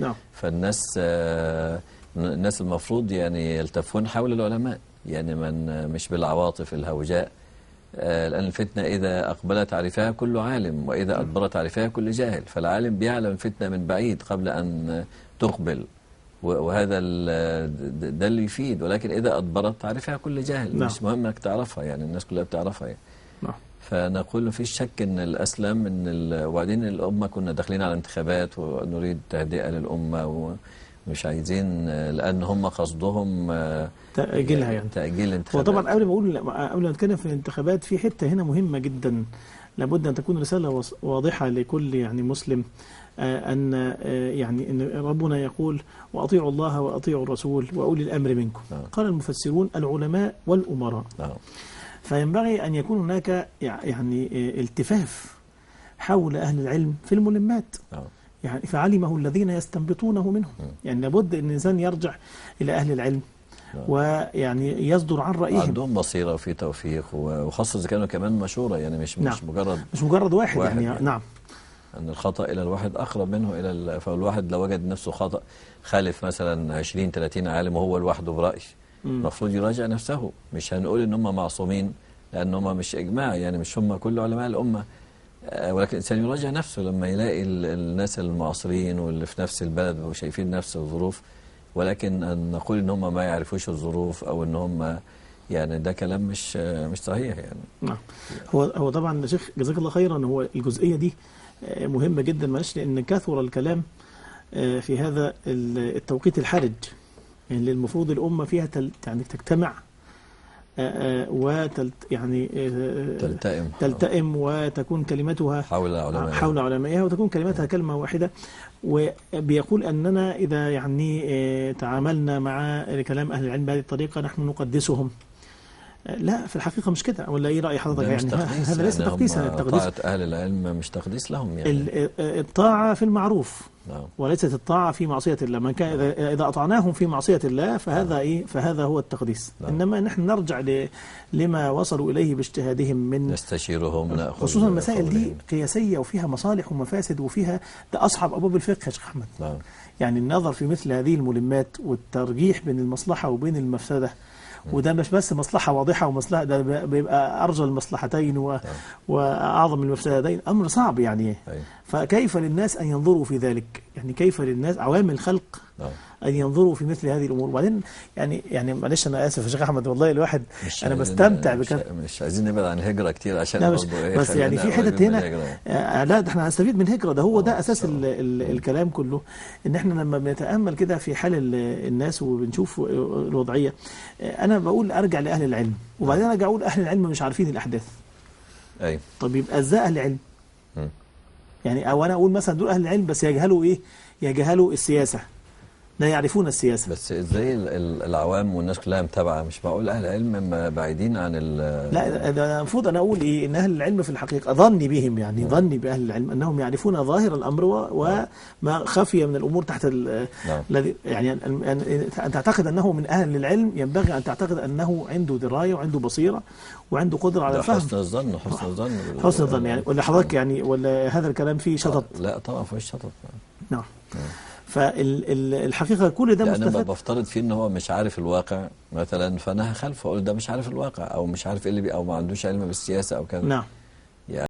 نعم. فالناس الناس المفروض يعني يلتفون حول العلماء، يعني من مش بالعواطف الهوجاء. لأن الفتنة إذا أقبلت عرفها كل عالم، وإذا أدبرت عرفها كل جاهل. فالعالم بيعلم الفتنة من بعيد قبل أن تقبل، وهذا ده اللي يفيد. ولكن إذا أدبرت عرفها كل جاهل. نعم. مش مهم أنك تعرفها، يعني الناس كلها بتعرفها يعني. نعم. فنقول ما فيش شك أن الأسلم وبعدين الأمة كنا داخلين على انتخابات ونريد تهدئة للأمة، ومش عايزين، لأن هم قصدهم تأجيلها يعني. تأجيل الانتخابات. وطبعا قبل ما نتكلم في الانتخابات، في حتة هنا مهمة جدا لابد أن تكون رسالة واضحة لكل يعني مسلم، أن يعني أن ربنا يقول: وأطيعوا الله وأطيعوا الرسول وأولي الأمر منكم. قال المفسرون: العلماء والأمراء. فينبغي أن يكون هناك يعني التفاف حول أهل العلم في الملمات، يعني فعلمه الذين يستنبطونه منهم. يعني لابد أن الإنسان يرجع إلى أهل العلم ويعني يصدر عن رأيهم. عندهم بصيرة وفي توفيق، وخاصة إذا كانوا كمان مشورة، يعني مش مجرد واحد يعني. نعم. أن الخطأ إلى الواحد أقرب منه إلى فالواحد لو وجد نفسه خطأ خالف مثلا 20-30 عالم وهو لوحده برأي، المفروض يراجع نفسه. مش هنقول إن هم معصومين، لأن هم مش إجماع، يعني مش هم كل علماء الأمة، ولكن الإنسان يراجع نفسه لما يلاقي الناس المعاصرين واللي في نفس البلد وشايفين نفس الظروف. ولكن أن نقول إن هم ما يعرفوش الظروف أو إن هم، يعني ده كلام مش صحيح يعني. نعم. هو طبعا يا شيخ جزاك الله خيرا، هو الجزئية دي مهمة جدا، معلش، لأن كثر الكلام في هذا التوقيت الحرج، يعني المفروض الأمة فيها يعني تجتمع يعني تلتئم وتكون كلمتها حول علمائها، وتكون كلمتها كلمة واحدة. وبيقول أننا إذا يعني تعاملنا مع كلام أهل العلم بهذه الطريقة نحن نقدسهم. لا، في الحقيقة مش كده، ولا ايه رأي حضرتك؟ يعني هذا ليس تقديسا. طاعة أهل العلم مش تقديس لهم، يعني الطاعة في المعروف وليست الطاعة في معصية الله. من كان إذا أطعناهم في معصية الله فهذا هو التقديس. إنما نحن نرجع لما وصلوا إليه باجتهادهم، من نستشيرهم، خصوصا المسائل دي قياسية وفيها مصالح ومفاسد وفيها ده أصحاب أبواب الفقه يا شيخ أحمد. يعني النظر في مثل هذه الملمات والترجيح بين المصلحة وبين المفسدة، وده مش بس مصلحة واضحة ومصلحة، ده بيبقى أرجى المصلحتين وأعظم المفسدتين، أمر صعب يعني. فكيف للناس أن ينظروا في ذلك؟ يعني كيف للناس عوام الخلق أن ينظروا في مثل هذه الأمور؟ وبعدين يعني معلش أنا آسف يا شيخ أحمد، والله الواحد أنا بستمتع بكده. مش عايزين نبعد عن الهجرة كتير عشان برضه بس يعني في حتة هنا لا، احنا هنستفيد من هجرة، ده هو ده أساس الكلام كله. إن احنا لما بنتأمل كده في حال الناس وبنشوف الوضعية، أنا بقول أرجع لأهل العلم، وبعدين أرجع أقول أهل العلم مش عارفين الأحداث. طب يبقى إزاي أهل العلم؟ يعني أو أنا أقول مثلا دول أهل العلم بس يجهلوا إيه؟ يجهلوا السياسة، لا يعرفون السياسة. بس ازاي العوام والناس كلها متابعة؟ مش معقول اهل العلم بعيدين عن لا، ده المفروض انا اقول ايه، ان اهل العلم في الحقيقة ظني بهم، يعني ظني باهل العلم انهم يعرفون ظاهر الامر وما خفي من الامور تحت الذي يعني ان تعتقد انه من اهل العلم، ينبغي ان تعتقد انه عنده دراية وعنده بصيرة وعنده قدرة على الفهم. حسن الظن حسن الظن يعني، ولا حضرتك يعني، ولا هذا الكلام فيه شطط؟ لا طبعا فيه شطط. نعم. فالحقيقة كل ده مستفاد. أنا بفترض فيه إن هو مش عارف الواقع مثلا، فأنا هخالفه أقول ده مش عارف الواقع، أو مش عارف إيه اللي أو ما عندوش علم بالسياسة أو كذا. نعم.